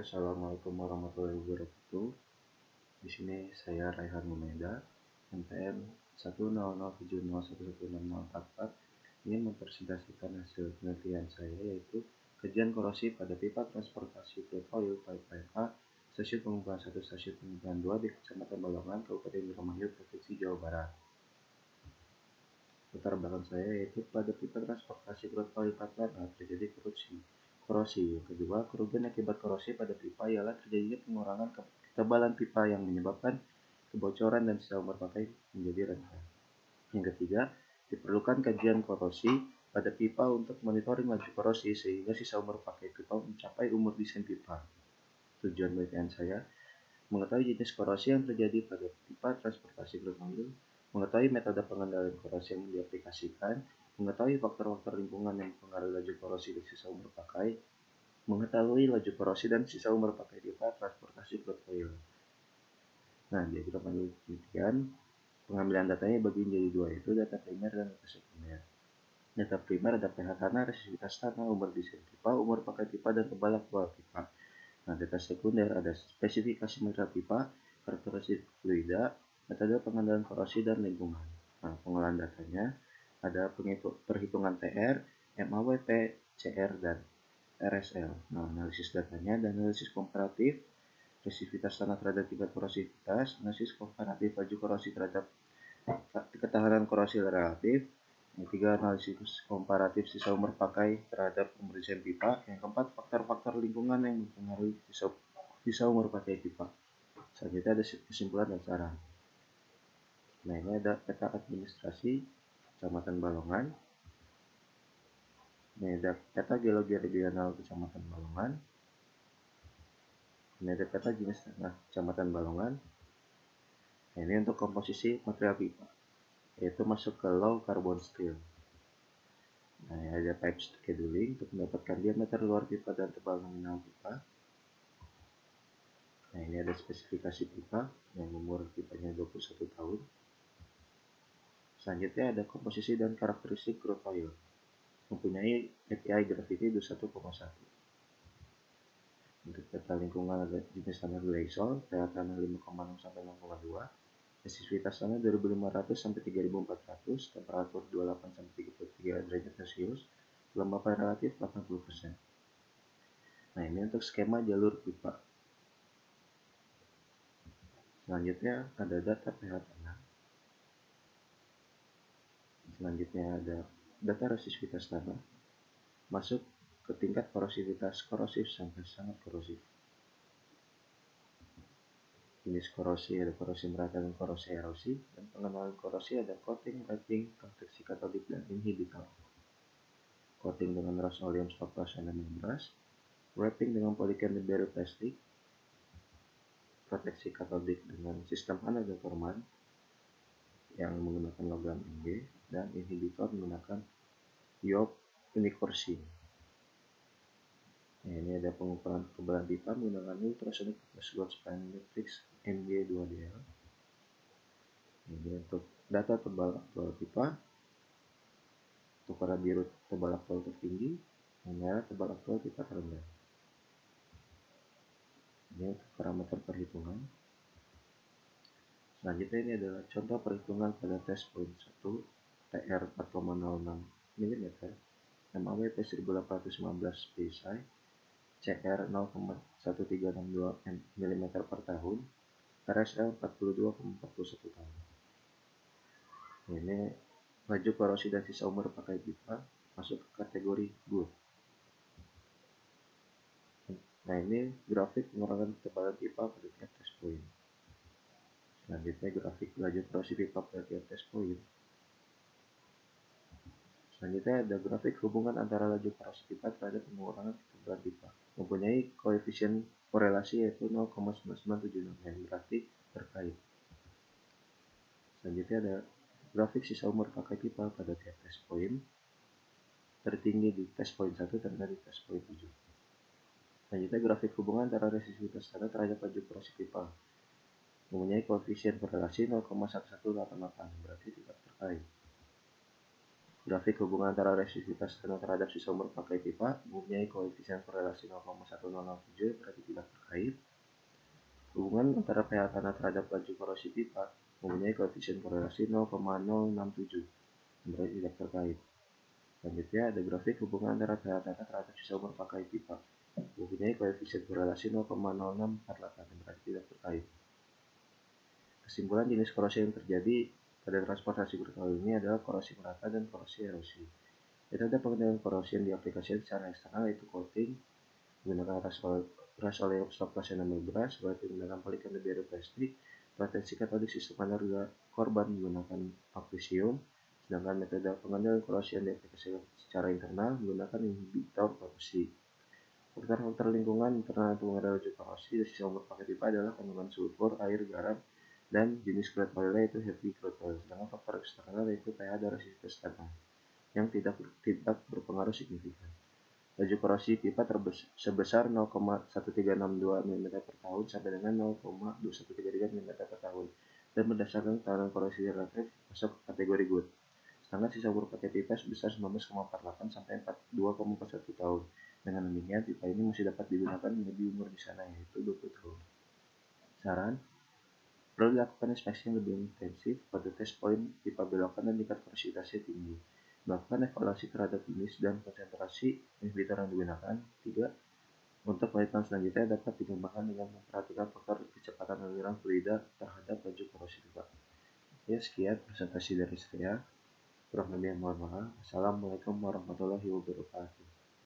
Assalamualaikum warahmatullahi wabarakatuh. Di sini saya Raihan Mumeda, MTN 10070116044, ingin mempresentasikan hasil penelitian saya, yaitu kajian korosi pada pipa transportasi crude oil pipeline A, stasiun pengumpulan 1, stasiun pengumpulan 2 di Kecamatan Balongan, Kabupaten Indramayu, Provinsi Jawa Barat. Latar belakang saya yaitu pada pipa transportasi crude oil pipeline A terjadi korosi. Yang kedua, kerugian akibat korosi pada pipa ialah terjadinya pengurangan ketebalan pipa yang menyebabkan kebocoran dan sisa umur pakai menjadi rendah. Yang ketiga, diperlukan kajian korosi pada pipa untuk monitoring laju korosi sehingga sisa umur pakai pipa mencapai umur desain pipa. Tujuan penelitian saya mengetahui jenis korosi yang terjadi pada pipa transportasi crude oil, mengetahui metode pengendalian korosi yang diaplikasikan, mengetahui faktor-faktor lingkungan yang mempengaruhi laju korosi dan sisa umur pakai, mengetahui laju korosi dan sisa umur pakai pipa transportasi crude oil. Nah, diagram penelitian, pengambilan datanya bagi menjadi dua, yaitu data primer dan data sekunder. Data primer ada pH tanah, resistivitas tanah, umur desain pipa, umur pakai pipa, dan tebal aktual pipa. Nah, data sekunder ada spesifikasi material pipa, karakteristik fluida, metode pengendalian korosi, dan lingkungan. Nah, pengolahan datanya ada perhitungan TR, MAWP, CR, dan RSL. Nah, analisis datanya ada analisis komparatif, resistivitas tanah terhadap tingkat korosivitas, analisis komparatif laju korosi terhadap ketahanan korosi relatif. Yang ketiga, analisis komparatif sisa umur pakai terhadap umur desain pipa. Yang keempat, faktor-faktor lingkungan yang mempengaruhi sisa umur pakai pipa. Selanjutnya ada kesimpulan dan saran. Nah, ini ada peta administrasi Kecamatan Balongan. Ini ada peta geologi regional Kecamatan Balongan. Ini ada peta jenis tanah Kecamatan Balongan. Nah, ini untuk komposisi material pipa, yaitu masuk ke low carbon steel. Nah, ada pipe scheduling untuk mendapatkan diameter luar pipa dan tebal nominal pipa. Nah, ini ada spesifikasi pipa yang umur pipanya 21 tahun. Selanjutnya ada komposisi dan karakteristik crude oil. Mempunyai API gravity 21,1. Untuk peta lingkungan ada jenis tanah gleisol, pH tanah 5,6 sampai 6,2, resistivitas tanah 2500 sampai 3400, temperatur 28 sampai 33 derajat Celcius, kelembapan relatif 80%. Nah, ini untuk skema jalur pipa. Selanjutnya ada data pH tanah. Selanjutnya ada data resistivitas tanah. Masuk ke tingkat korosivitas korosif sampai sangat korosif. Jenis korosi ada korosi merata dan korosi erosi, dan pengenalan korosi ada coating, wrapping, proteksi katodik, dan inhibitor. Coating dengan Rust-Oleum stop loss dan membran, wrapping dengan polycarbonate barrier plastik, proteksi katodik dengan sistem anode Forman yang menggunakan logam Mg, dan inhibitor menggunakan iop unicorsin. Nah, ini ada pengukuran kekebalan pipa menggunakan ultrasonic slot span matrix Mg2DL. Ini untuk data tebal aktual pipa. Untuk warna biru tebal aktual tertinggi, yang merah tebal aktual pipa terendah. Ini untuk parameter perhitungan. Selanjutnya ini adalah contoh perhitungan pada test point 1, TR 4,06 mm, MAWP 1819 psi, CR 0,1362 mm per tahun, RSL 42,41 tahun. Ini laju korosi dan sisa umur pakai pipa masuk ke kategori good. Nah, ini grafik pengurangan ketebalan pipa pada tiap test point. Selanjutnya grafik laju korosi pipa pada tiap test point. Selanjutnya ada grafik hubungan antara laju korosi pipa terhadap pengurangan ketebalan pipa. Mempunyai koefisien korelasi yaitu 0,9976, yang berarti terkait. Selanjutnya ada grafik sisa umur pakai pipa pada tiap test point. Tertinggi di test point 1, terendah di test point 7. Selanjutnya grafik hubungan antara resistivitas tanah terhadap laju korosi pipa. Mempunyai koefisien korelasi 0,1188, berarti tidak terkait. Grafik hubungan antara resistivitas tanah terhadap si sumber pakai pipa mempunyai koefisien korelasi 0,1007 berarti tidak terkait. Hubungan antara pH tanah terhadap laju korosi pipa mempunyai koefisien korelasi 0,067 berarti tidak terkait. Selanjutnya ada grafik hubungan antara pH tanah terhadap si sumber pakai pipa mempunyai koefisien korelasi 0,0648 berarti tidak terkait. Kesimpulan jenis korosi yang terjadi pada transportasi crude oil ini adalah korosi merata dan korosi erosi. Metode pengendalian korosi yang diaplikasikan secara eksternal yaitu coating menggunakan ras oleum stop enamel beras sebagai tindakan pelikan biru plastik, proteksi katodik sistem alerga korban menggunakan magnesium, sedangkan metode pengendalian korosi yang diaplikasikan secara internal menggunakan inhibitor korosi. Faktor-faktor lingkungan internal untuk mengenai laju korosi dari sumber pakai pipa adalah kandungan sulfur, air, garam, dan jenis crude oil yaitu heavy crude oil. Sedangkan faktor eksternal yaitu pH dan resistivitas tanah yang tidak berpengaruh signifikan. Laju korosi pipa sebesar 0,1362 mm per tahun sampai dengan 0,2133 mm per tahun dan berdasarkan tekanan korosi relatif masuk kategori good. Sedangkan sisa umur pakai pipa sebesar 19,48 sampai 42,41 tahun. Dengan demikian, pipa ini masih dapat digunakan lebih umur di sana yaitu 20 tahun. Saran, perlu dilakukan inspeksi yang lebih intensif pada tes poin pipa belokan dan tingkat korositasnya tinggi. Melakukan evaluasi terhadap jenis dan konsentrasi inhibitor yang digunakan. 3. Untuk penelitian selanjutnya dapat dikembangkan dengan memperhatikan faktor kecepatan aliran fluida terhadap laju korosi pipa. Ya, sekian presentasi dari saya. Kurang lebih mohon maaf. Assalamualaikum warahmatullahi wabarakatuh.